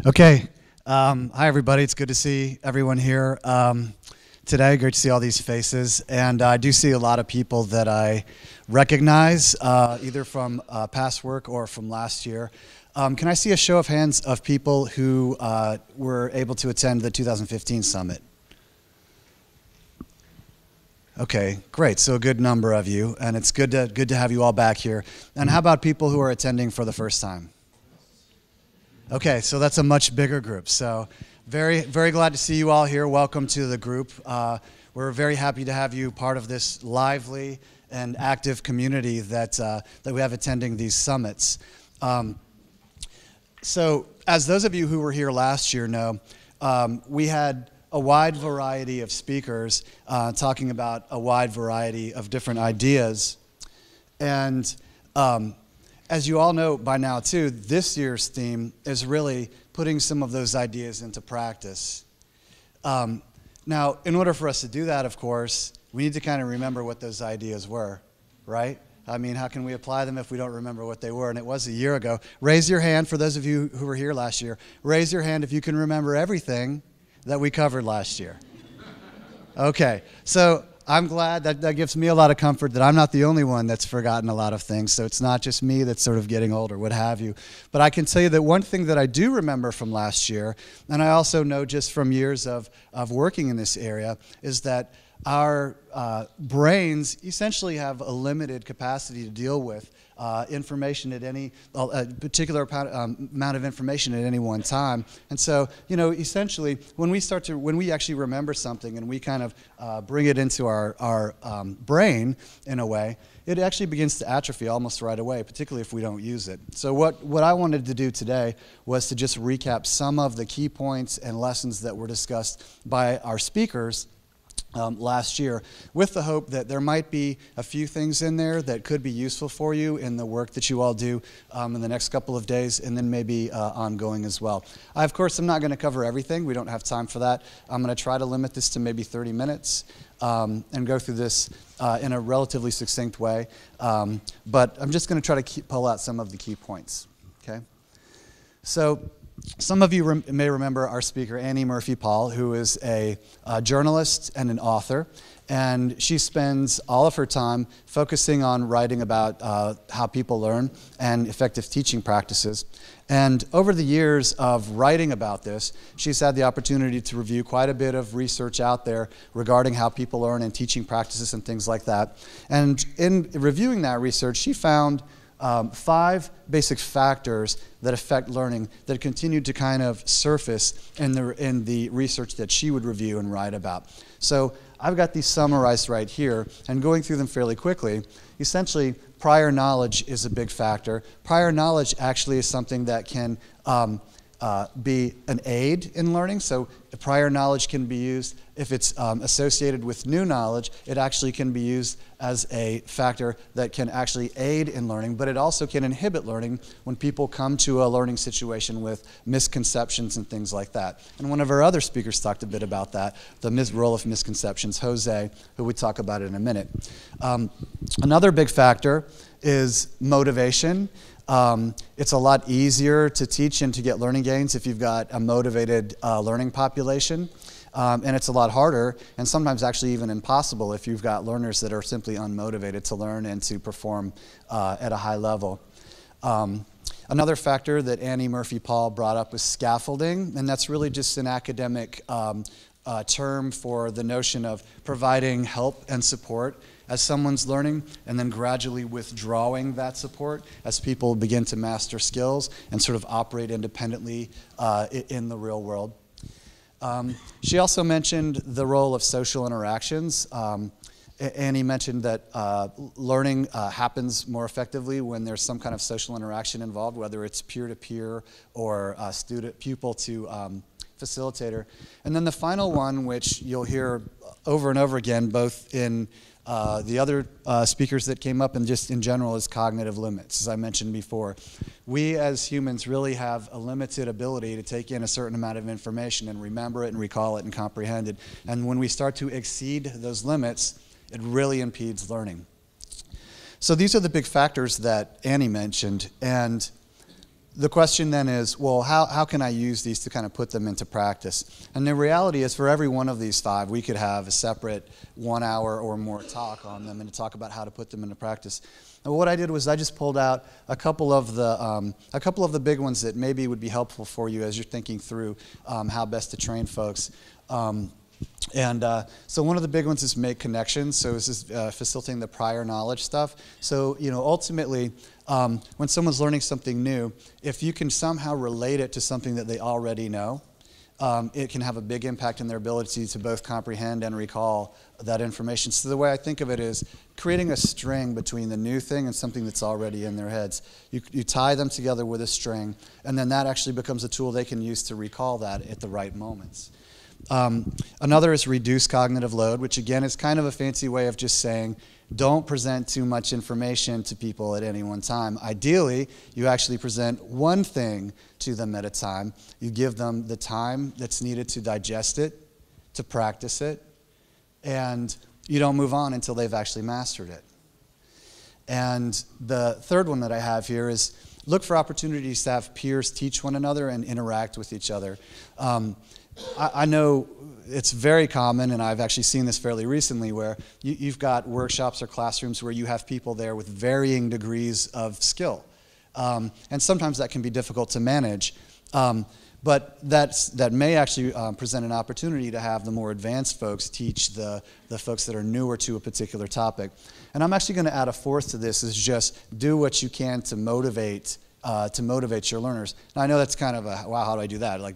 Okay. Hi, everybody. It's good to see everyone here today. Great to see all these faces. And I do see a lot of people that I recognize, either from past work or from last year. Can I see a show of hands of people who were able to attend the 2015 summit? Okay, great. So a good number of you, and it's good to have you all back here. And how about people who are attending for the first time? Okay, so that's a much bigger group. So very, very glad to see you all here. Welcome to the group. We're very happy to have you part of this lively and active community that we have attending these summits. So as those of you who were here last year know, we had a wide variety of speakers talking about a wide variety of different ideas. And as you all know by now too, this year's theme is really putting some of those ideas into practice. Now, in order for us to do that, of course, we need to kind of remember what those ideas were, right? I mean, how can we apply them if we don't remember what they were? And it was a year ago. Raise your hand for those of you who were here last year. Raise your hand if you can remember everything that we covered last year. Okay, so I'm glad that gives me a lot of comfort that I'm not the only one that's forgotten a lot of things. So it's not just me that's sort of getting old or what have you. But I can tell you that one thing that I do remember from last year, and I also know just from years of working in this area, is that our brains essentially have a limited capacity to deal with information at any particular amount of information at any one time. And so, you know, essentially, when we actually remember something and we kind of bring it into our brain in a way, it actually begins to atrophy almost right away, particularly if we don't use it. So what I wanted to do today was to just recap some of the key points and lessons that were discussed by our speakers last year, with the hope that there might be a few things in there that could be useful for you in the work that you all do in the next couple of days, and then maybe ongoing as well. I, of course, am not going to cover everything. We don't have time for that. I'm going to try to limit this to maybe 30 minutes and go through this in a relatively succinct way. But I'm just going to try to pull out some of the key points. Okay? So some of you may remember our speaker, Annie Murphy-Paul, who is a journalist and an author, and she spends all of her time focusing on writing about how people learn and effective teaching practices. And over the years of writing about this, she's had the opportunity to review quite a bit of research out there regarding how people learn and teaching practices and things like that. And in reviewing that research, she found 5 basic factors that affect learning that continue to kind of surface in the research that she would review and write about. So I've got these summarized right here, and going through them fairly quickly. Essentially, prior knowledge is a big factor. Prior knowledge actually is something that can be an aid in learning. So prior knowledge can be used if it's associated with new knowledge. It actually can be used as a factor that can actually aid in learning, but it also can inhibit learning when people come to a learning situation with misconceptions and things like that. And one of our other speakers talked a bit about that, the role of misconceptions, Jose, who we talk about in a minute. Another big factor is motivation. It's a lot easier to teach and to get learning gains if you've got a motivated learning population. And it's a lot harder, and sometimes actually even impossible, if you've got learners that are simply unmotivated to learn and to perform at a high level. Another factor that Annie Murphy-Paul brought up was scaffolding, and that's really just an academic term for the notion of providing help and support as someone's learning, and then gradually withdrawing that support as people begin to master skills and sort of operate independently in the real world. She also mentioned the role of social interactions. Annie mentioned that learning happens more effectively when there's some kind of social interaction involved, whether it's peer-to-peer or student-pupil to facilitator. And then the final one, which you'll hear over and over again, both in the other speakers that came up and just in general, is cognitive limits. As I mentioned before, we as humans really have a limited ability to take in a certain amount of information and remember it and recall it and comprehend it. And when we start to exceed those limits, it really impedes learning. So these are the big factors that Annie mentioned, and the question then is, well, how can I use these to kind of put them into practice? And the reality is, for every one of these 5, we could have a separate 1 hour or more talk on them and to talk about how to put them into practice. And what I did was I just pulled out a couple of the big ones that maybe would be helpful for you as you're thinking through how best to train folks. So one of the big ones is make connections. So this is facilitating the prior knowledge stuff. So, ultimately, when someone's learning something new, if you can somehow relate it to something that they already know, it can have a big impact in their ability to both comprehend and recall that information. So the way I think of it is creating a string between the new thing and something that's already in their heads. You tie them together with a string, and then that actually becomes a tool they can use to recall that at the right moments. Another is reduce cognitive load, which again is kind of a fancy way of just saying don't present too much information to people at any one time. Ideally, you actually present one thing to them at a time. You give them the time that's needed to digest it, to practice it, and you don't move on until they've actually mastered it. And the third one that I have here is look for opportunities to have peers teach one another and interact with each other. I know it's very common, and I've actually seen this fairly recently, where you've got workshops or classrooms where you have people there with varying degrees of skill. And sometimes that can be difficult to manage. But that may actually present an opportunity to have the more advanced folks teach the folks that are newer to a particular topic. And I'm actually going to add a fourth to this, is just do what you can to motivate your learners. Now, I know that's kind of a, wow, how do I do that? Like,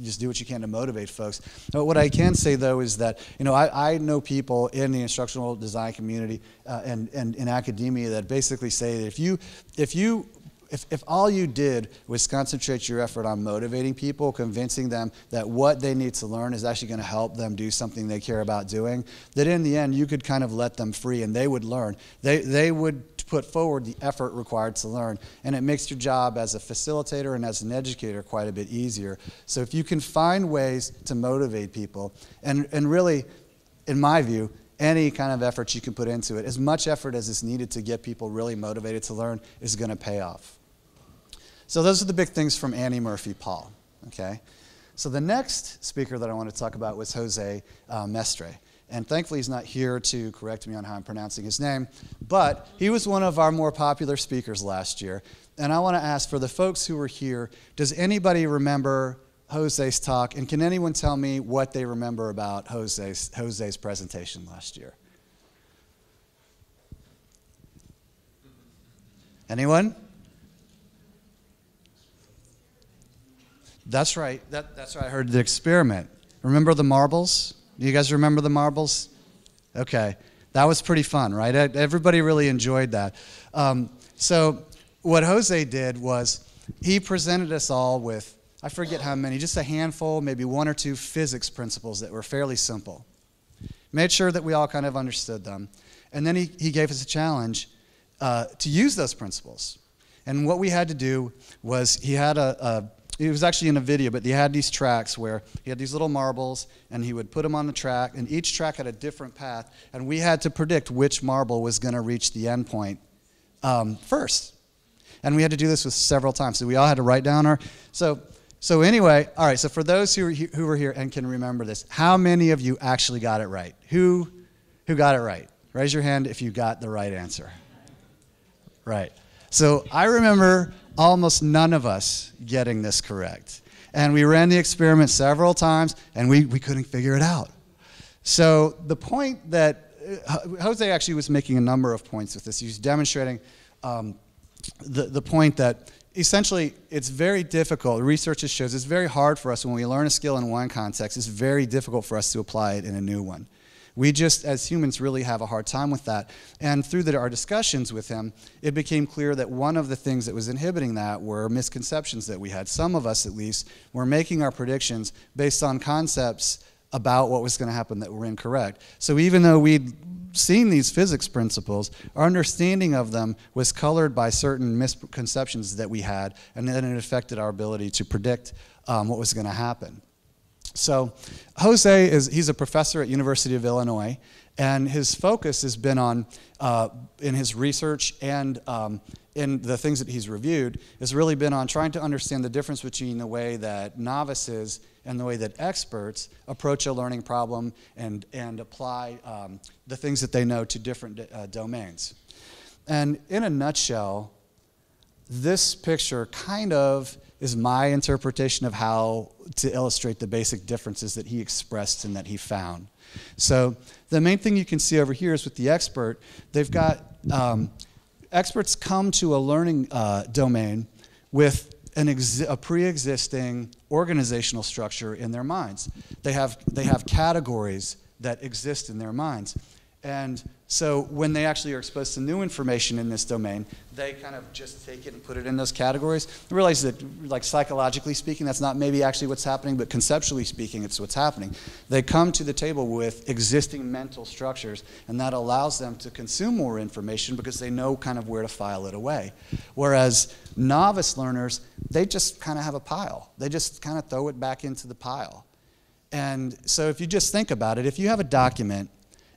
just do what you can to motivate folks. But what I can say, though, is that, I know people in the instructional design community and in academia that basically say that if all you did was concentrate your effort on motivating people, convincing them that what they need to learn is actually going to help them do something they care about doing, that in the end you could kind of let them free and they would learn. They would put forward the effort required to learn, and it makes your job as a facilitator and as an educator quite a bit easier. So if you can find ways to motivate people, and really, in my view, any kind of effort you can put into it, as much effort as is needed to get people really motivated to learn, is going to pay off. So those are the big things from Annie Murphy Paul. Okay? So the next speaker that I want to talk about was Jose Mestre. And thankfully he's not here to correct me on how I'm pronouncing his name, but he was one of our more popular speakers last year. And I want to ask, for the folks who were here, does anybody remember Jose's talk? And can anyone tell me what they remember about Jose's presentation last year? Anyone? That's right. That's right. I heard the experiment. Remember the marbles? Do you guys remember the marbles? Okay. That was pretty fun, right? Everybody really enjoyed that. So what Jose did was he presented us all with, I forget how many, just a handful, maybe 1 or 2 physics principles that were fairly simple. Made sure that we all kind of understood them. And then he gave us a challenge to use those principles. And what we had to do was he had it was actually in a video, but he had these tracks where he had these little marbles, and he would put them on the track, and each track had a different path, and we had to predict which marble was going to reach the end point first. And we had to do this with several times, so we all had to write down our... So anyway, all right, so for those who were here and can remember this, how many of you actually got it right? Who got it right? Raise your hand if you got the right answer. Right. So I remember almost none of us getting this correct. And we ran the experiment several times, and we couldn't figure it out. So the point that Jose actually was making a number of points with this. He was demonstrating the point that essentially it's very difficult. Research shows it's very hard for us when we learn a skill in one context. It's very difficult for us to apply it in a new one. We just, as humans, really have a hard time with that. And through our discussions with him, it became clear that one of the things that was inhibiting that were misconceptions that we had. Some of us, at least, were making our predictions based on concepts about what was going to happen that were incorrect. So even though we'd seen these physics principles, our understanding of them was colored by certain misconceptions that we had, and then it affected our ability to predict what was going to happen. So Jose he's a professor at University of Illinois, and his focus has been on, in his research and in the things that he's reviewed, has really been on trying to understand the difference between the way that novices and the way that experts approach a learning problem and apply the things that they know to different domains. And in a nutshell, this picture kind of is my interpretation of how to illustrate the basic differences that he expressed and that he found. So the main thing you can see over here is with the expert, they've got, experts come to a learning domain with a pre-existing organizational structure in their minds. They have categories that exist in their minds. And so when they actually are exposed to new information in this domain, they kind of just take it and put it in those categories. I realize that, like, psychologically speaking, that's not maybe actually what's happening, but conceptually speaking, it's what's happening. They come to the table with existing mental structures, and that allows them to consume more information because they know kind of where to file it away. Whereas novice learners, they just kind of have a pile. They just kind of throw it back into the pile. And so if you just think about it, if you have a document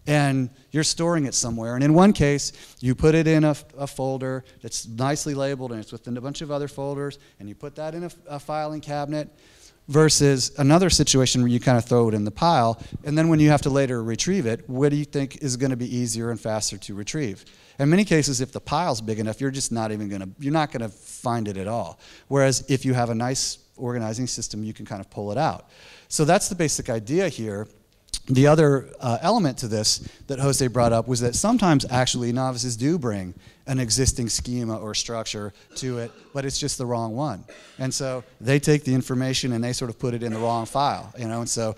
and you're storing it somewhere, and in one case, you put it in a folder that's nicely labeled and it's within a bunch of other folders, and you put that in a filing cabinet, versus another situation where you kind of throw it in the pile, and then when you have to later retrieve it, what do you think is going to be easier and faster to retrieve? In many cases, if the pile's big enough, you're just not even you're not going to find it at all. Whereas if you have a nice organizing system, you can kind of pull it out. So that's the basic idea here. The other element to this that Jose brought up was that sometimes actually novices do bring an existing schema or structure to it, but it's just the wrong one. And so they take the information and they sort of put it in the wrong file, and so,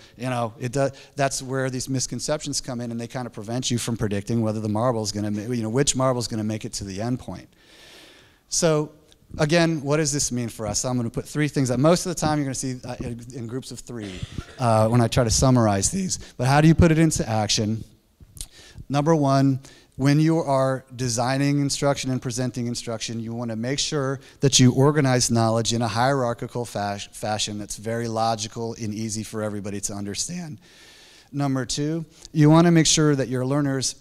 that's where these misconceptions come in, and they kind of prevent you from predicting whether the marble's going to, which marble's going to make it to the end point. So again, what does this mean for us? I'm going to put three things that most of the time you're going to see in groups of three when I try to summarize these. But how do you put it into action? Number one, when you are designing instruction and presenting instruction, you want to make sure that you organize knowledge in a hierarchical fashion that's very logical and easy for everybody to understand. Number two, you want to make sure that your learners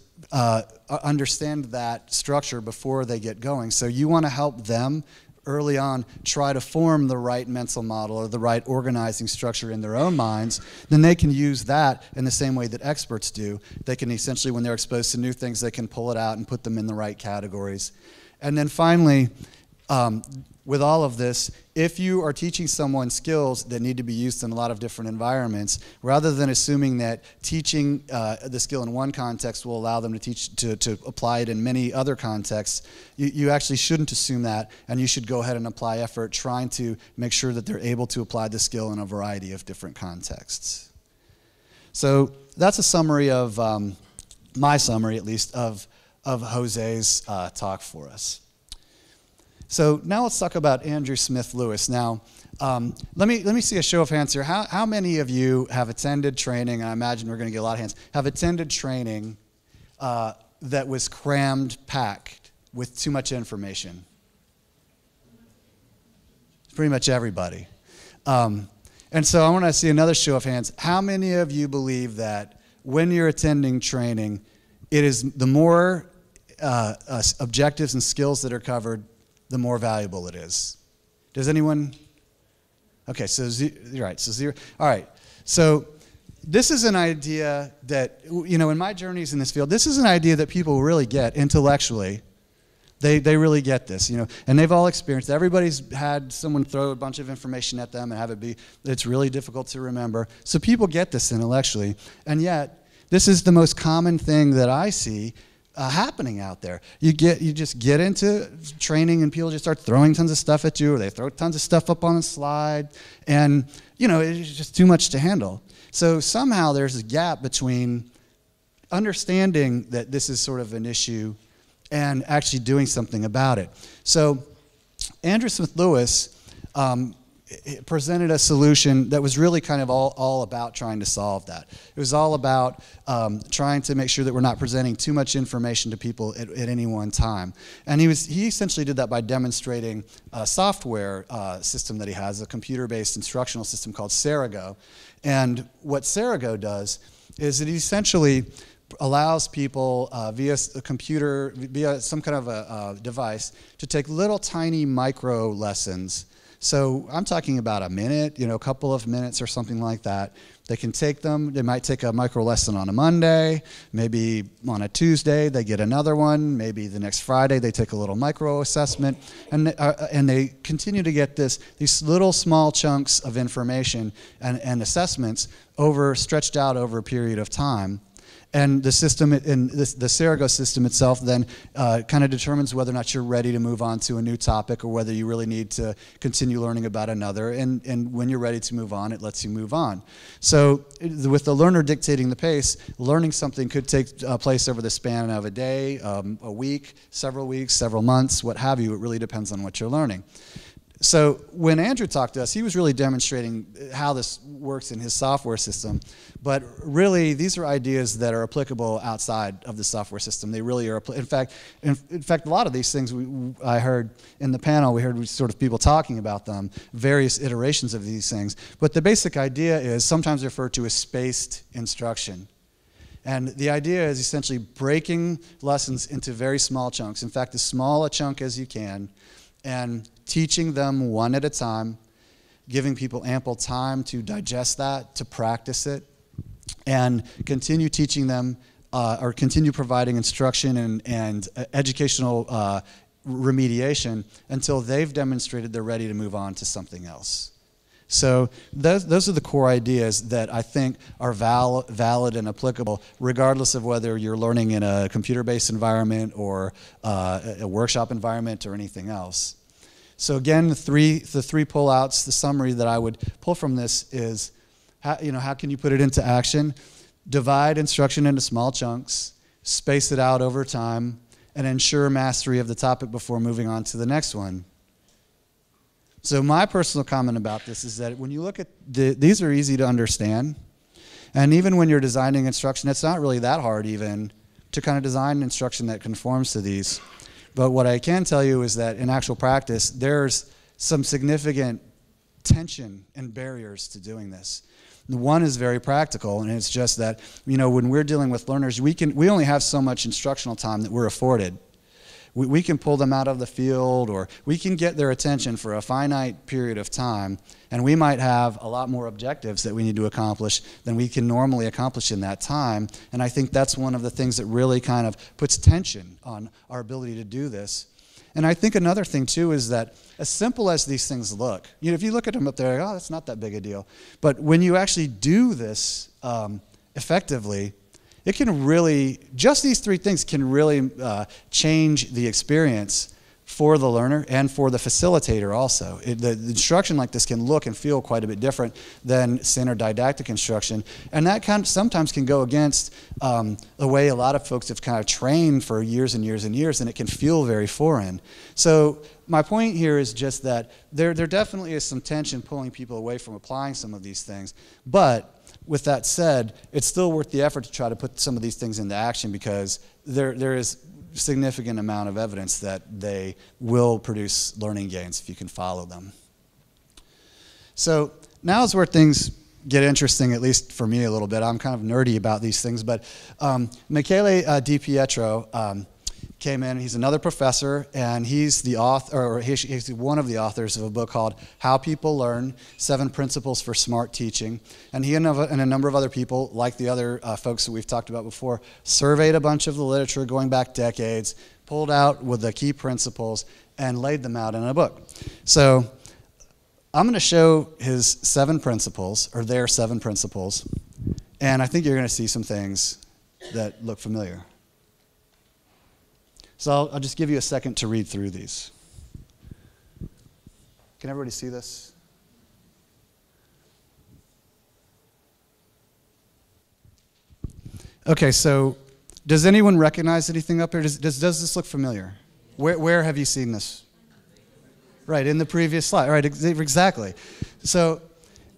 understand that structure before they get going. So you want to help them early on try to form the right mental model or the right organizing structure in their own minds. Then they can use that in the same way that experts do. They can essentially, when they're exposed to new things, they can pull it out and put them in the right categories. And then finally, with all of this, if you are teaching someone skills that need to be used in a lot of different environments, rather than assuming that teaching the skill in one context will allow them to apply it in many other contexts, you actually shouldn't assume that, and you should go ahead and apply effort trying to make sure that they're able to apply the skill in a variety of different contexts. So that's a summary of, my summary at least, of Jose's talk for us. So now let's talk about Andrew Smith Lewis. Now, let me see a show of hands here. How many of you have attended training? I imagine we're going to get a lot of hands. Have attended training that was crammed, packed with too much information? Pretty much everybody. And so I want to see another show of hands. How many of you believe that when you're attending training, it is the more objectives and skills that are covered, the more valuable it is? Does anyone? Okay, so you're right, so zero. All right, so this is an idea that, in my journeys in this field, this is an idea that people really get intellectually. They really get this, and they've all experienced it. Everybody's had someone throw a bunch of information at them and have it be, it's really difficult to remember. So people get this intellectually, and yet this is the most common thing that I see happening out there. You just get into training and people just start throwing tons of stuff at you, or they throw tons of stuff up on the slide, and it's just too much to handle. So somehow there's a gap between understanding that this is sort of an issue and actually doing something about it. So Andrew Smith Lewis, it presented a solution that was really kind of all about trying to solve that. It was all about trying to make sure that we're not presenting too much information to people at any one time. And he essentially did that by demonstrating a software system that he has, a computer-based instructional system called Cerigo. And what Cerigo does is it essentially allows people via a computer, via some kind of a device, to take little tiny micro lessons. So I'm talking about a minute, a couple of minutes or something like that. They can take them. They might take a micro lesson on a Monday. Maybe on a Tuesday they get another one. Maybe the next Friday they take a little micro assessment, and they continue to get these little small chunks of information and assessments stretched out over a period of time. And the system, the Cerigo system itself then kind of determines whether or not you're ready to move on to a new topic or whether you really need to continue learning about another. And when you're ready to move on, it lets you move on. So with the learner dictating the pace, learning something could take place over the span of a day, a week, several months, what have you. It really depends on what you're learning. So when Andrew talked to us, he was really demonstrating how this works in his software system. But really, these are ideas that are applicable outside of the software system. They really are. In fact, a lot of these things I heard in the panel, we heard sort of people talking about them, various iterations of these things. But the basic idea is sometimes referred to as spaced instruction. And the idea is essentially breaking lessons into very small chunks. In fact, as small a chunk as you can, and teaching them one at a time, giving people ample time to digest that, to practice it, and continue teaching them or continue providing instruction and educational remediation until they've demonstrated they're ready to move on to something else. So those are the core ideas that I think are valid and applicable regardless of whether you're learning in a computer-based environment or a workshop environment or anything else. So again, the three pullouts, the summary that I would pull from this is, how can you put it into action? Divide instruction into small chunks, space it out over time, and ensure mastery of the topic before moving on to the next one. So my personal comment about this is that when you look at these are easy to understand, and even when you're designing instruction, it's not really that hard even to kind of design instruction that conforms to these. But what I can tell you is that in actual practice, there's some significant tension and barriers to doing this. One is very practical, and it's just that, when we're dealing with learners, we only have so much instructional time that we're afforded. We can pull them out of the field, or we can get their attention for a finite period of time, and we might have a lot more objectives that we need to accomplish than we can normally accomplish in that time. And I think that's one of the things that really kind of puts tension on our ability to do this. And I think another thing, too, is that as simple as these things look, if you look at them up there, oh, that's not that big a deal. But when you actually do this effectively, it can really, just these three things can really change the experience for the learner and for the facilitator also. The instruction like this can look and feel quite a bit different than standard didactic instruction. And that sometimes can go against the way a lot of folks have kind of trained for years and years and years, and it can feel very foreign. So my point here is just that there definitely is some tension pulling people away from applying some of these things. But with that said, it's still worth the effort to try to put some of these things into action because there is significant amount of evidence that they will produce learning gains if you can follow them. So now is where things get interesting, at least for me a little bit. I'm kind of nerdy about these things, but Michele DiPietro came in. He's another professor, and he's the author, or he's one of the authors of a book called How People Learn: 7 Principles for Smart Teaching. And he and a number of other people, like the other folks that we've talked about before, surveyed a bunch of the literature going back decades, pulled out with the key principles, and laid them out in a book. So I'm going to show his 7 principles, or their 7 principles, and I think you're going to see some things that look familiar. So I'll just give you a second to read through these. Can everybody see this? Okay, so does anyone recognize anything up here? Does this look familiar? Where have you seen this? Right, in the previous slide. Right, exactly. So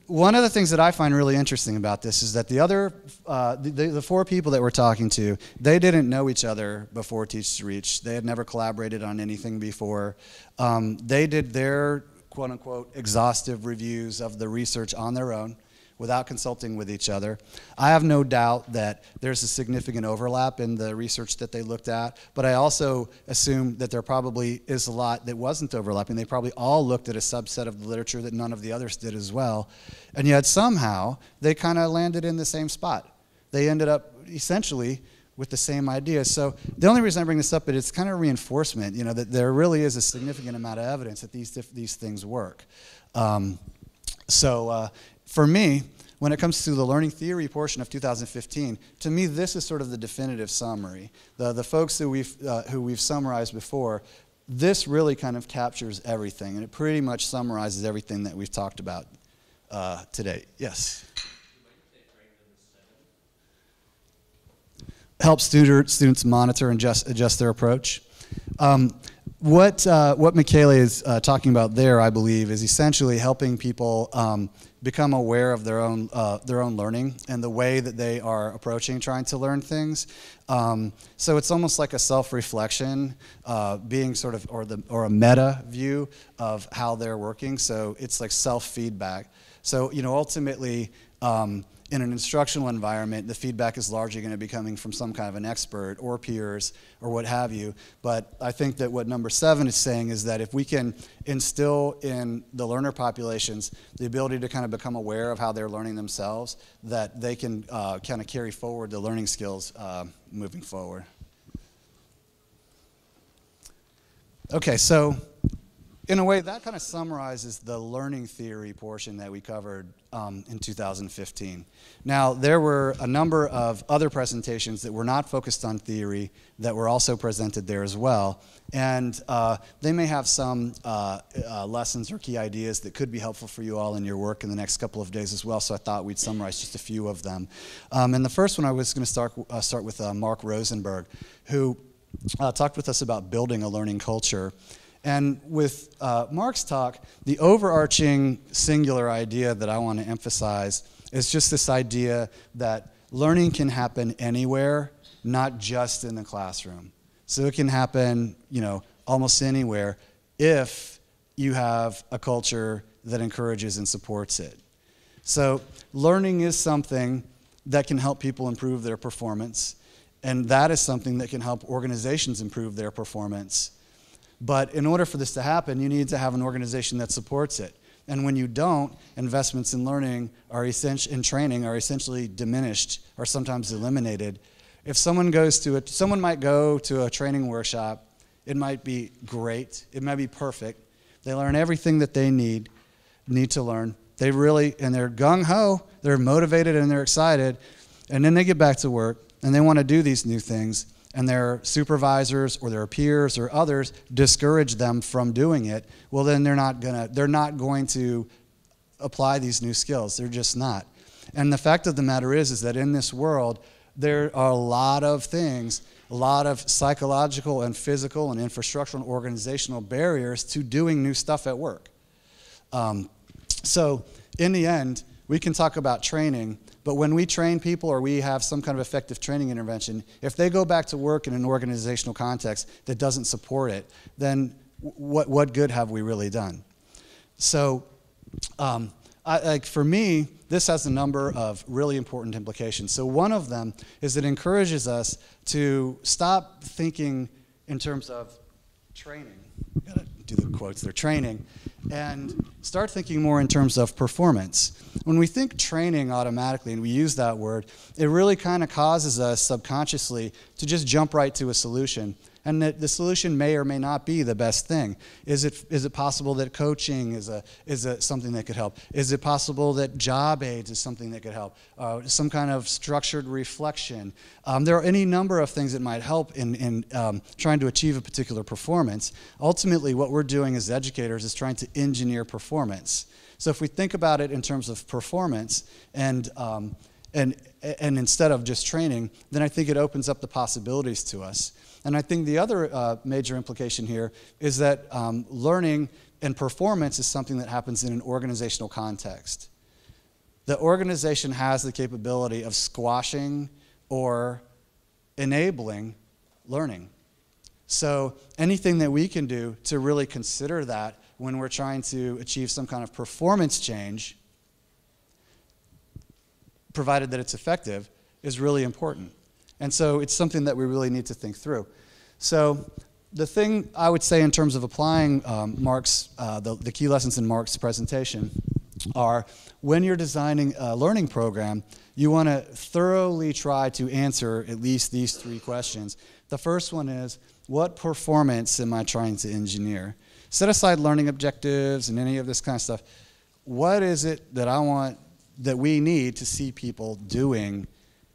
one of the things that I find really interesting about this is that the four people that we're talking to, they didn't know each other before Teach to Reach. They had never collaborated on anything before. They did their quote-unquote exhaustive reviews of the research on their own without consulting with each other. I have no doubt that there's a significant overlap in the research that they looked at, but I also assume that there probably is a lot that wasn't overlapping. They probably all looked at a subset of the literature that none of the others did as well, and yet somehow they kind of landed in the same spot. They ended up essentially with the same idea. So the only reason I bring this up is it's kind of reinforcement, you know, that there really is a significant amount of evidence that these things work. For me, when it comes to the learning theory portion of 2015, to me this is sort of the definitive summary. The folks who we've summarized before, this really kind of captures everything, and it pretty much summarizes everything that we've talked about today. Yes? Help students monitor and adjust their approach. What Michele is talking about there, I believe, is essentially helping people become aware of their own learning and the way that they are approaching trying to learn things. So it's almost like a self-reflection, being sort of, or a meta view of how they're working. So it's like self-feedback. So, you know, ultimately, in an instructional environment, the feedback is largely going to be coming from some kind of an expert or peers or what have you. But I think that what number 7 is saying is that if we can instill in the learner populations the ability to kind of become aware of how they're learning themselves, that they can kind of carry forward the learning skills moving forward. Okay, so in a way, that kind of summarizes the learning theory portion that we covered in 2015. Now, there were a number of other presentations that were not focused on theory that were also presented there as well. And they may have some lessons or key ideas that could be helpful for you all in your work in the next couple of days as well, so I thought we'd summarize just a few of them. And the first one I was going to start with Mark Rosenberg, who talked with us about building a learning culture. And with Mark's talk, the overarching singular idea that I want to emphasize is just this idea that learning can happen anywhere, not just in the classroom. So it can happen, you know, almost anywhere if you have a culture that encourages and supports it. So learning is something that can help people improve their performance, and that is something that can help organizations improve their performance. But in order for this to happen, you need to have an organization that supports it. And when you don't, investments in learning in training are essentially diminished or sometimes eliminated. If someone might go to a training workshop, it might be great, it might be perfect. They learn everything that they need to learn. They really, and they're gung-ho, they're motivated and they're excited, and then they get back to work and they want to do these new things, and their supervisors or their peers or others discourage them from doing it, well then they're not going to apply these new skills. They're just not. And the fact of the matter is that in this world, there are a lot of things, a lot of psychological and physical and infrastructural and organizational barriers to doing new stuff at work. So in the end, we can talk about training, but when we train people or we have some kind of effective training intervention, if they go back to work in an organizational context that doesn't support it, then what good have we really done? So for me, this has a number of really important implications. So one of them is it encourages us to stop thinking in terms of training. Gotta do the quotes there, training, and start thinking more in terms of performance. When we think training automatically, and we use that word, it really kind of causes us subconsciously to just jump right to a solution. And that the solution may or may not be the best thing. Is it possible that coaching is something that could help? Is it possible that job aids is something that could help? Some kind of structured reflection. There are any number of things that might help in trying to achieve a particular performance. Ultimately, what we're doing as educators is trying to engineer performance. So if we think about it in terms of performance and instead of just training, then I think it opens up the possibilities to us. And I think the other major implication here is that learning And performance is something that happens in an organizational context. The organization has the capability of squashing or enabling learning. So anything that we can do to really consider that when we're trying to achieve some kind of performance change, provided that it's effective, is really important. And so it's something that we really need to think through. So the thing I would say in terms of applying the key lessons in Mark's presentation are, when you're designing a learning program, you want to thoroughly try to answer at least these 3 questions. The first one is, what performance am I trying to engineer? Set aside learning objectives and any of this kind of stuff. What is it that we need to see people doing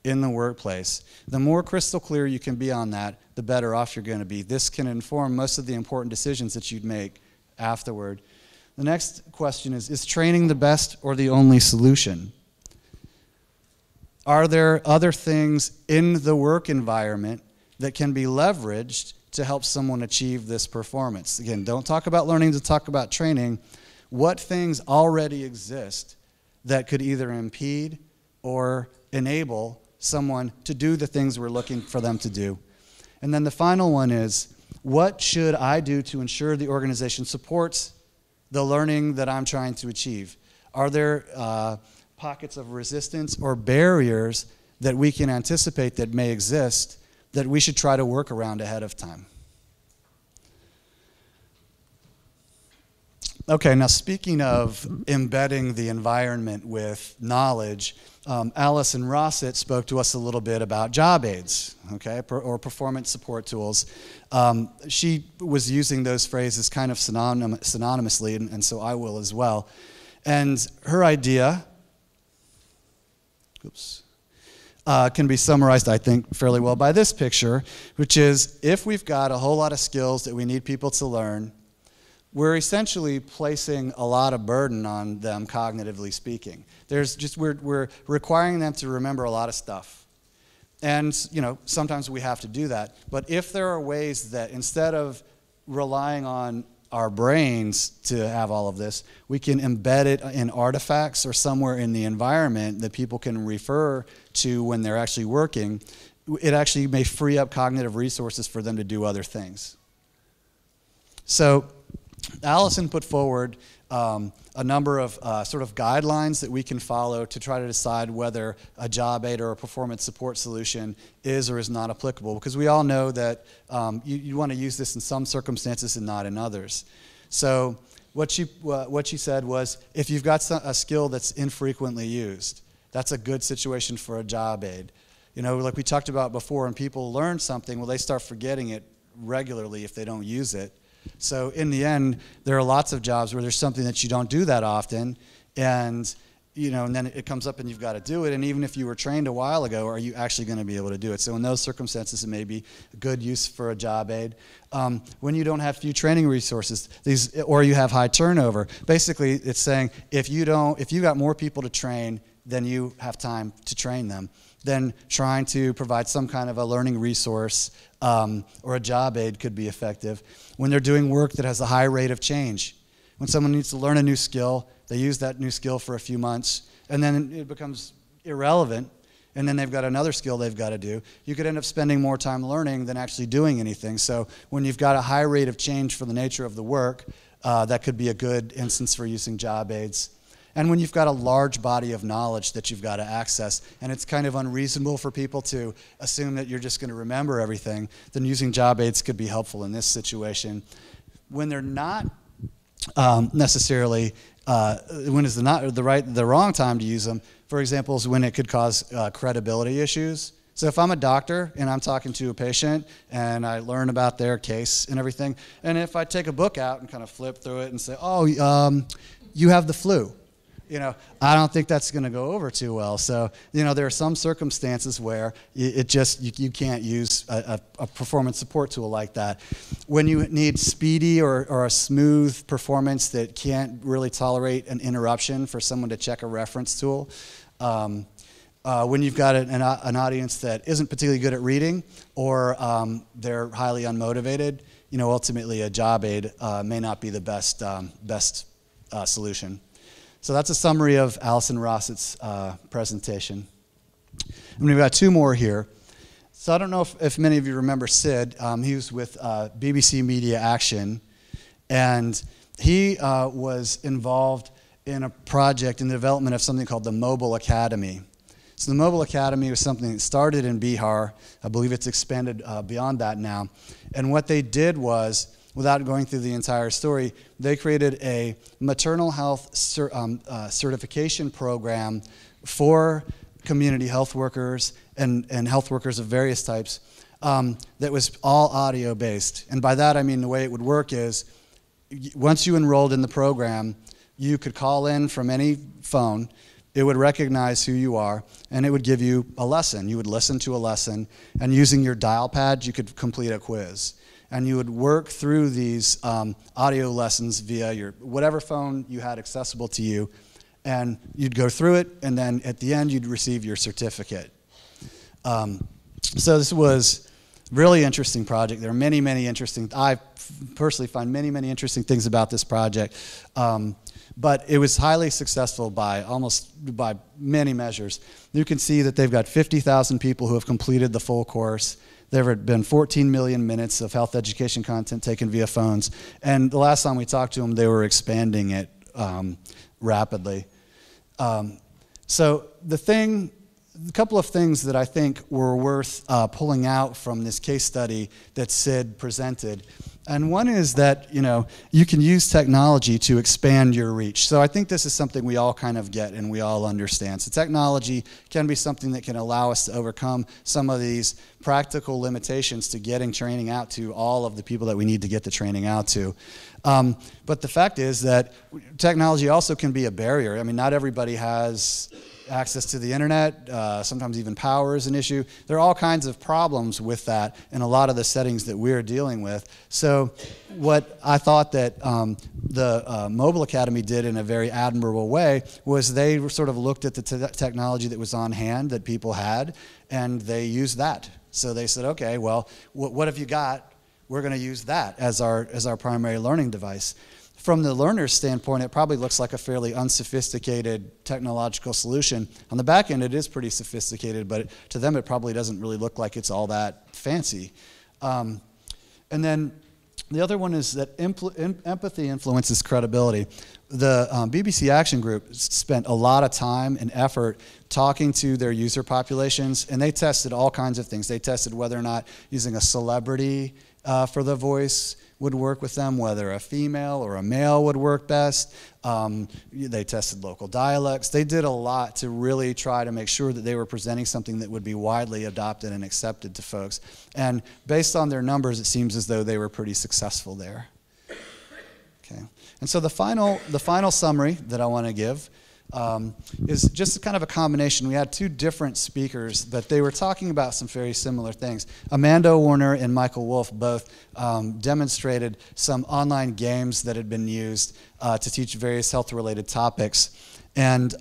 in the workplace? The more crystal clear you can be on that, the better off you're going to be. This can inform most of the important decisions that you'd make afterward. The next question is training the best or the only solution? Are there other things in the work environment that can be leveraged to help someone achieve this performance? Again, don't talk about learning to talk about training. What things already exist that could either impede or enable someone to do the things we're looking for them to do? And then the final one is, what should I do to ensure the organization supports the learning that I'm trying to achieve? Are there pockets of resistance or barriers that we can anticipate that may exist that we should try to work around ahead of time? Okay, now speaking of embedding the environment with knowledge, Alison Rossett spoke to us a little bit about job aids, okay, or performance support tools. She was using those phrases kind of synonymously, and so I will as well. And her idea, can be summarized, I think, fairly well by this picture, which is, if we've got a whole lot of skills that we need people to learn, we're essentially placing a lot of burden on them, cognitively speaking. We're requiring them to remember a lot of stuff. And, sometimes we have to do that. But if there are ways that, instead of relying on our brains to have all of this, we can embed it in artifacts or somewhere in the environment that people can refer to when they're actually working, it actually may free up cognitive resources for them to do other things. So Alison put forward a number of sort of guidelines that we can follow to try to decide whether a job aid or a performance support solution is or is not applicable, because we all know that you want to use this in some circumstances and not in others. So what she said was, if you've got a skill that's infrequently used, that's a good situation for a job aid. Like we talked about before, when people learn something, well, they start forgetting it regularly if they don't use it. So in the end, there are lots of jobs where there's something that you don't do that often, and and then it comes up and you've got to do it. And even if you were trained a while ago, are you actually going to be able to do it? So in those circumstances, it may be a good use for a job aid. When you don't have few training resources, or you have high turnover, basically it's saying, if you got more people to train than you have time to train them, then trying to provide some kind of a learning resource or a job aid could be effective. When they're doing work that has a high rate of change, when someone needs to learn a new skill, they use that new skill for a few months, and then it becomes irrelevant, and then they've got another skill they've got to do. You could end up spending more time learning than actually doing anything. So when you've got a high rate of change for the nature of the work, that could be a good instance for using job aids. And when you've got a large body of knowledge that you've got to access, and it's kind of unreasonable for people to assume that you're just going to remember everything, then using job aids could be helpful in this situation. When they're not necessarily, when is the wrong time to use them, for example, is when it could cause credibility issues. So if I'm a doctor and I'm talking to a patient and I learn about their case and everything, and if I take a book out and kind of flip through it and say, oh, you have the flu, I don't think that's going to go over too well. So, there are some circumstances where you can't use a performance support tool like that. When you need speedy or a smooth performance that can't really tolerate an interruption for someone to check a reference tool, when you've got an audience that isn't particularly good at reading, or they're highly unmotivated, ultimately a job aid may not be the best solution. So that's a summary of Alison Rossett's presentation. And we've got two more here. So I don't know if many of you remember Sid. He was with BBC Media Action, and he was involved in a project in the development of something called the Mobile Academy. So the Mobile Academy was something that started in Bihar. I believe it's expanded beyond that now. And what they did was, without going through the entire story, they created a maternal health certification program for community health workers and health workers of various types that was all audio based. And by that I mean the way it would work is, once you enrolled in the program, you could call in from any phone, it would recognize who you are, and it would give you a lesson. You would listen to a lesson, and using your dial pad, you could complete a quiz. And you would work through these audio lessons via your whatever phone you had accessible to you, and you'd go through it, and then at the end, you'd receive your certificate. So this was a really interesting project. There are many, many interesting, I personally find many, many interesting things about this project. But it was highly successful by many measures. You can see that they've got 50,000 people who have completed the full course. There have been 14 million minutes of health education content taken via phones. And the last time we talked to them, they were expanding it rapidly. So a couple of things that I think were worth pulling out from this case study that Sid presented. And one is that, you can use technology to expand your reach. So I think this is something we all kind of get and we all understand. So technology can be something that can allow us to overcome some of these practical limitations to getting training out to all of the people that we need to get the training out to. But the fact is that technology also can be a barrier. I mean, not everybody has access to the internet, sometimes even power is an issue. There are all kinds of problems with that in a lot of the settings that we're dealing with. So what I thought that the Mobile Academy did in a very admirable way was they sort of looked at the technology that was on hand that people had, and they used that. So they said, okay, well, what have you got? We're going to use that as our primary learning device. From the learner's standpoint, it probably looks like a fairly unsophisticated technological solution. On the back end, it is pretty sophisticated, but to them, it probably doesn't really look like it's all that fancy. And then the other one is that empathy influences credibility. The BBC Action Group spent a lot of time and effort talking to their user populations, and they tested all kinds of things. They tested whether or not using a celebrity for the voice would work with them, whether a female or a male would work best. They tested local dialects. They did a lot to really try to make sure that they were presenting something that would be widely adopted and accepted to folks. And based on their numbers, it seems as though they were pretty successful there. Okay. And so the final summary that I want to give is just kind of a combination. We had two different speakers, but they were talking about some very similar things. Amanda Warner and Michael Wolf both demonstrated some online games that had been used to teach various health-related topics. And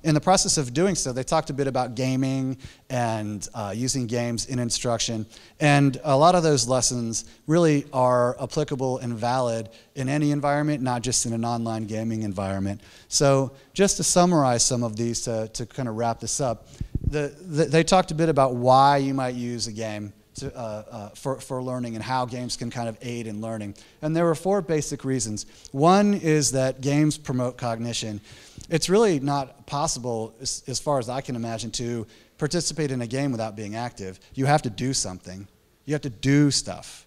in the process of doing so, they talked a bit about gaming and using games in instruction. And a lot of those lessons really are applicable and valid in any environment, not just in an online gaming environment. So just to summarize some of these to kind of wrap this up, they talked a bit about why you might use a game for learning and how games can kind of aid in learning. And there were 4 basic reasons. One is that games promote cognition. It's really not possible, as far as I can imagine, to participate in a game without being active. You have to do something. You have to do stuff,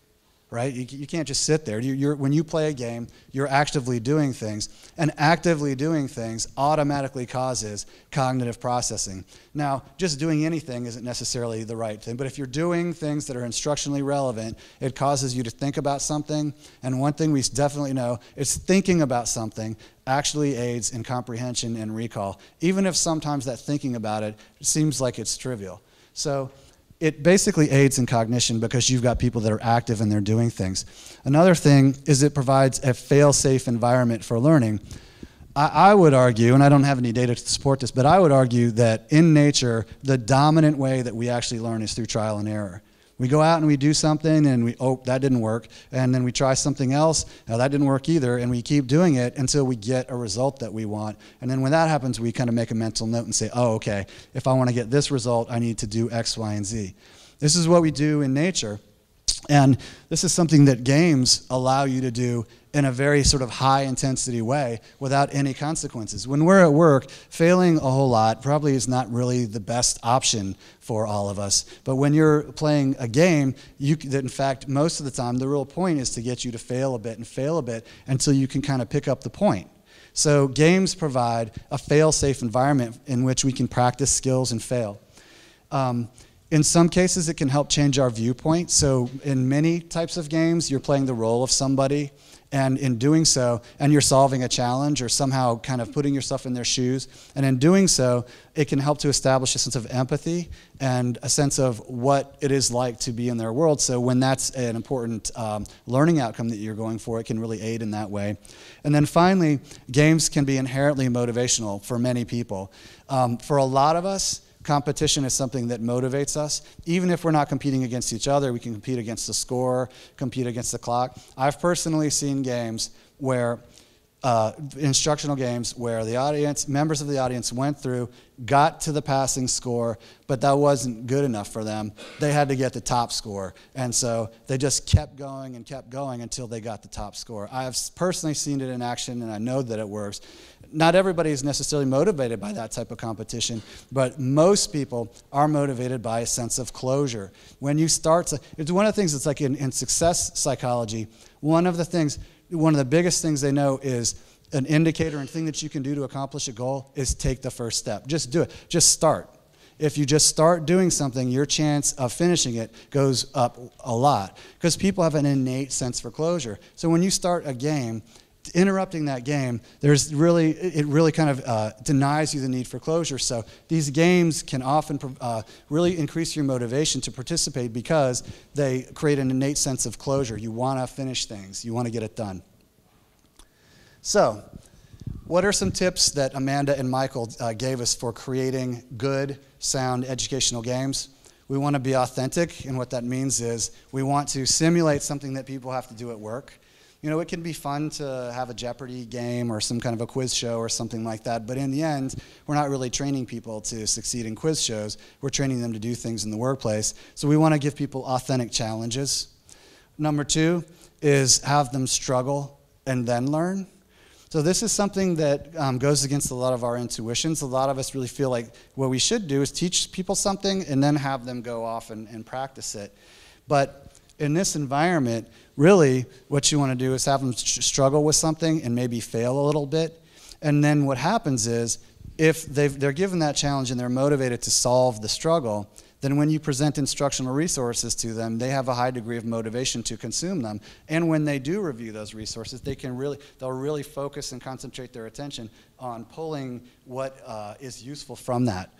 right? You can't just sit there. When you play a game, you're actively doing things, and actively doing things automatically causes cognitive processing. Now, just doing anything isn't necessarily the right thing, but if you're doing things that are instructionally relevant, it causes you to think about something, and one thing we definitely know is thinking about something actually aids in comprehension and recall, even if sometimes that thinking about it seems like it's trivial. So it basically aids in cognition because you've got people that are active and they're doing things. Another thing is it provides a fail-safe environment for learning. I would argue, and I don't have any data to support this, but I would argue that in nature, the dominant way that we actually learn is through trial and error. We go out and we do something and oh, that didn't work. And then we try something else. Now that didn't work either. And we keep doing it until we get a result that we want. And then when that happens, we kind of make a mental note and say, oh, okay, if I want to get this result, I need to do X, Y, and Z. This is what we do in nature. And this is something that games allow you to do in a very sort of high intensity way without any consequences. When we're at work, failing a whole lot probably is not really the best option for all of us. But when you're playing a game, that in fact, most of the time, the real point is to get you to fail a bit until you can kind of pick up the point. So games provide a fail-safe environment in which we can practice skills and fail. In some cases, it can help change our viewpoint. So in many types of games, you're playing the role of somebody, and in doing so, and you're solving a challenge or somehow kind of putting yourself in their shoes. And in doing so, it can help to establish a sense of empathy and a sense of what it is like to be in their world. So when that's an important learning outcome that you're going for, it can really aid in that way. And then finally, games can be inherently motivational for many people. For a lot of us, competition is something that motivates us. Even if we're not competing against each other, we can compete against the score, compete against the clock. I've personally seen games where, instructional games, where the audience, members of the audience went through, got to the passing score, but that wasn't good enough for them. They had to get the top score. And so they just kept going until they got the top score. I have personally seen it in action, and I know that it works. Not everybody is necessarily motivated by that type of competition, but most people are motivated by a sense of closure. When you start to, it's one of the things that's like in success psychology, one of the biggest things they know is an indicator and thing that you can do to accomplish a goal is take the first step. Just do it. Just start. If you just start doing something, your chance of finishing it goes up a lot because people have an innate sense for closure. So when you start a game, interrupting that game, it really kind of denies you the need for closure. So these games can often really increase your motivation to participate because they create an innate sense of closure. You want to finish things. You want to get it done. So what are some tips that Amanda and Michael gave us for creating good, sound educational games? We want to be authentic, and what that means is we want to simulate something that people have to do at work. You know, it can be fun to have a Jeopardy game or some kind of a quiz show or something like that, but in the end, we're not really training people to succeed in quiz shows. We're training them to do things in the workplace. So we want to give people authentic challenges. Number 2 is have them struggle and then learn. So this is something that goes against a lot of our intuitions. A lot of us really feel like what we should do is teach people something and then have them go off and practice it. But in this environment, really what you want to do is have them struggle with something and maybe fail a little bit. And then what happens is if they're given that challenge and they're motivated to solve the struggle, then when you present instructional resources to them, they have a high degree of motivation to consume them. And when they do review those resources, they'll really focus and concentrate their attention on pulling what is useful from that.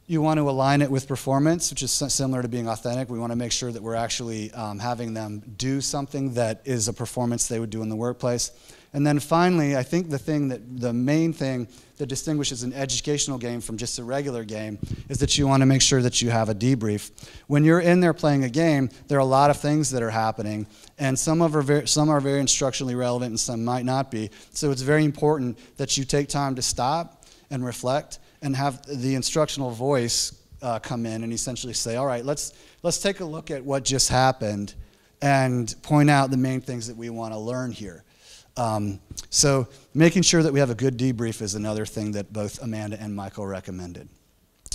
You want to align it with performance, which is similar to being authentic. We want to make sure that we're actually having them do something that is a performance they would do in the workplace. And then finally, I think the main thing that distinguishes an educational game from just a regular game is that you want to make sure that you have a debrief. When you're in there playing a game, there are a lot of things that are happening, and some are very instructionally relevant and some might not be. So it's very important that you take time to stop and reflect and have the instructional voice come in and essentially say, all right, let's take a look at what just happened and point out the main things that we want to learn here. So making sure that we have a good debrief is another thing that both Amanda and Michael recommended.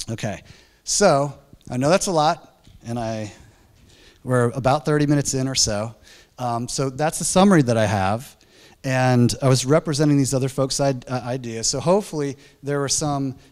Okay, so I know that's a lot, and we're about 30 minutes in or so. So that's the summary that I have. And I was representing these other folks' ideas. So hopefully there were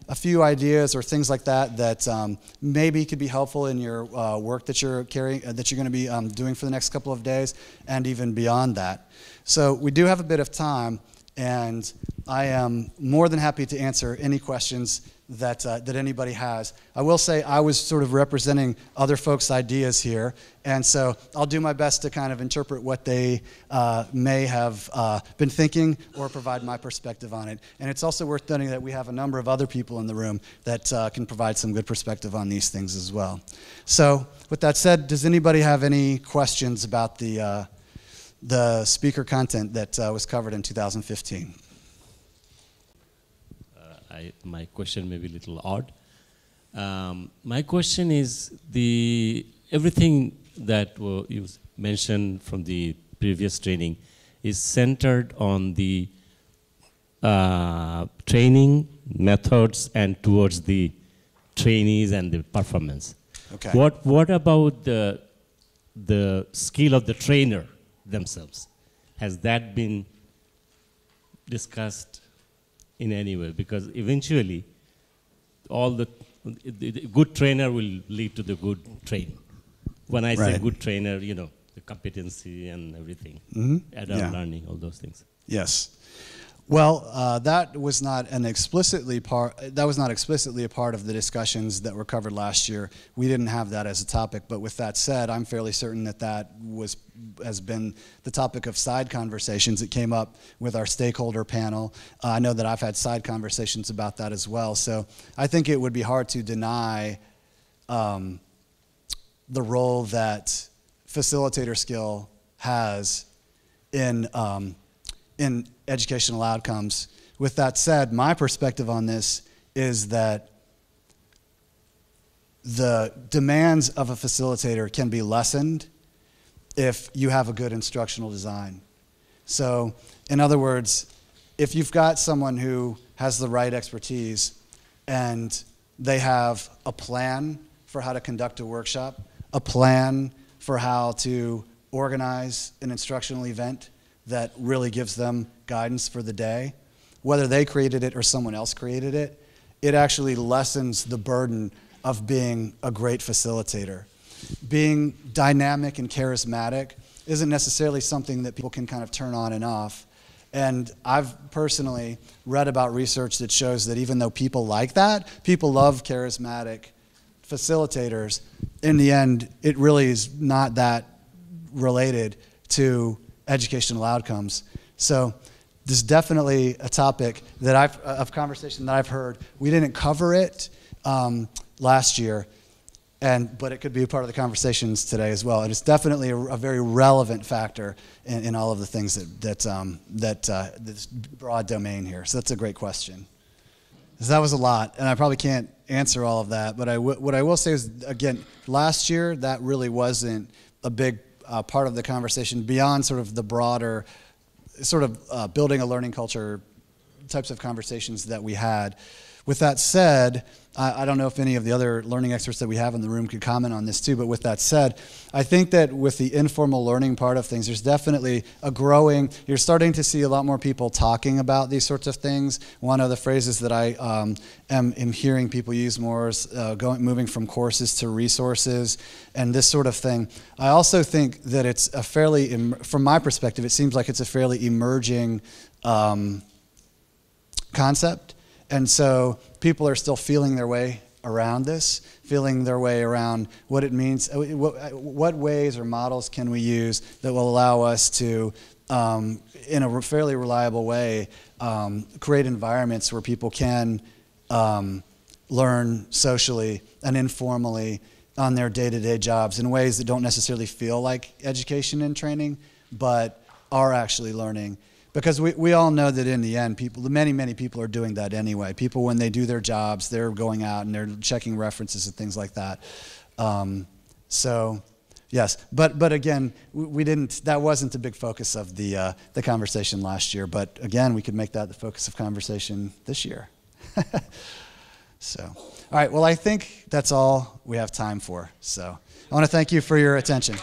a few ideas or things like that maybe could be helpful in your work that you're going to be doing for the next couple of days, and even beyond that. So we do have a bit of time, and I am more than happy to answer any questions that anybody has. I will say I was sort of representing other folks' ideas here, and so I'll do my best to kind of interpret what they may have been thinking or provide my perspective on it. And it's also worth noting that we have a number of other people in the room that can provide some good perspective on these things as well. So with that said, does anybody have any questions about the speaker content that was covered in 2015? My question may be a little odd. My question is everything that you mentioned from the previous training is centered on the training methods and towards the trainees and the performance. Okay. What about the skill of the trainer themselves? Has that been discussed in any way? Because eventually, the good trainer will lead to the good training. When I say good trainer, the competency and everything, adult learning, all those things. Yes. Well, that was not explicitly a part of the discussions that were covered last year. We didn't have that as a topic, but with that said, I'm fairly certain that has been the topic of side conversations. It came up with our stakeholder panel. I know that I've had side conversations about that as well. So I think it would be hard to deny the role that facilitator skill has in educational outcomes. With that said, my perspective on this is that the demands of a facilitator can be lessened if you have a good instructional design. So, in other words, if you've got someone who has the right expertise and they have a plan for how to conduct a workshop, a plan for how to organize an instructional event that really gives them guidance for the day, whether they created it or someone else created it, it actually lessens the burden of being a great facilitator. Being dynamic and charismatic isn't necessarily something that people can kind of turn on and off. And I've personally read about research that shows that even though people like that, people love charismatic facilitators, in the end, it really is not that related to educational outcomes. So this is definitely a topic that of conversation that I've heard. We didn't cover it last year, but it could be a part of the conversations today as well. And it's definitely a very relevant factor in all of the things that this broad domain here. So that's a great question. So that was a lot, and I probably can't answer all of that. But what I will say is, again, last year that really wasn't a big part of the conversation beyond sort of the broader sort of building a learning culture types of conversations that we had. With that said, I don't know if any of the other learning experts that we have in the room could comment on this too, but with that said, I think that with the informal learning part of things, there's definitely you're starting to see a lot more people talking about these sorts of things. One of the phrases that I am hearing people use more is moving from courses to resources and this sort of thing. I also think that it's from my perspective, it seems like it's a fairly emerging concept. And so people are still feeling their way around this, feeling their way around what it means, what ways or models can we use that will allow us to, in a fairly reliable way, create environments where people can learn socially and informally on their day-to-day jobs in ways that don't necessarily feel like education and training, but are actually learning. Because we all know that in the end, many people are doing that anyway. People, when they do their jobs, they're going out and they're checking references and things like that. So, yes, but again, that wasn't the big focus of the conversation last year. But again, we could make that the focus of conversation this year. So, all right. Well, I think that's all we have time for. So, I want to thank you for your attention.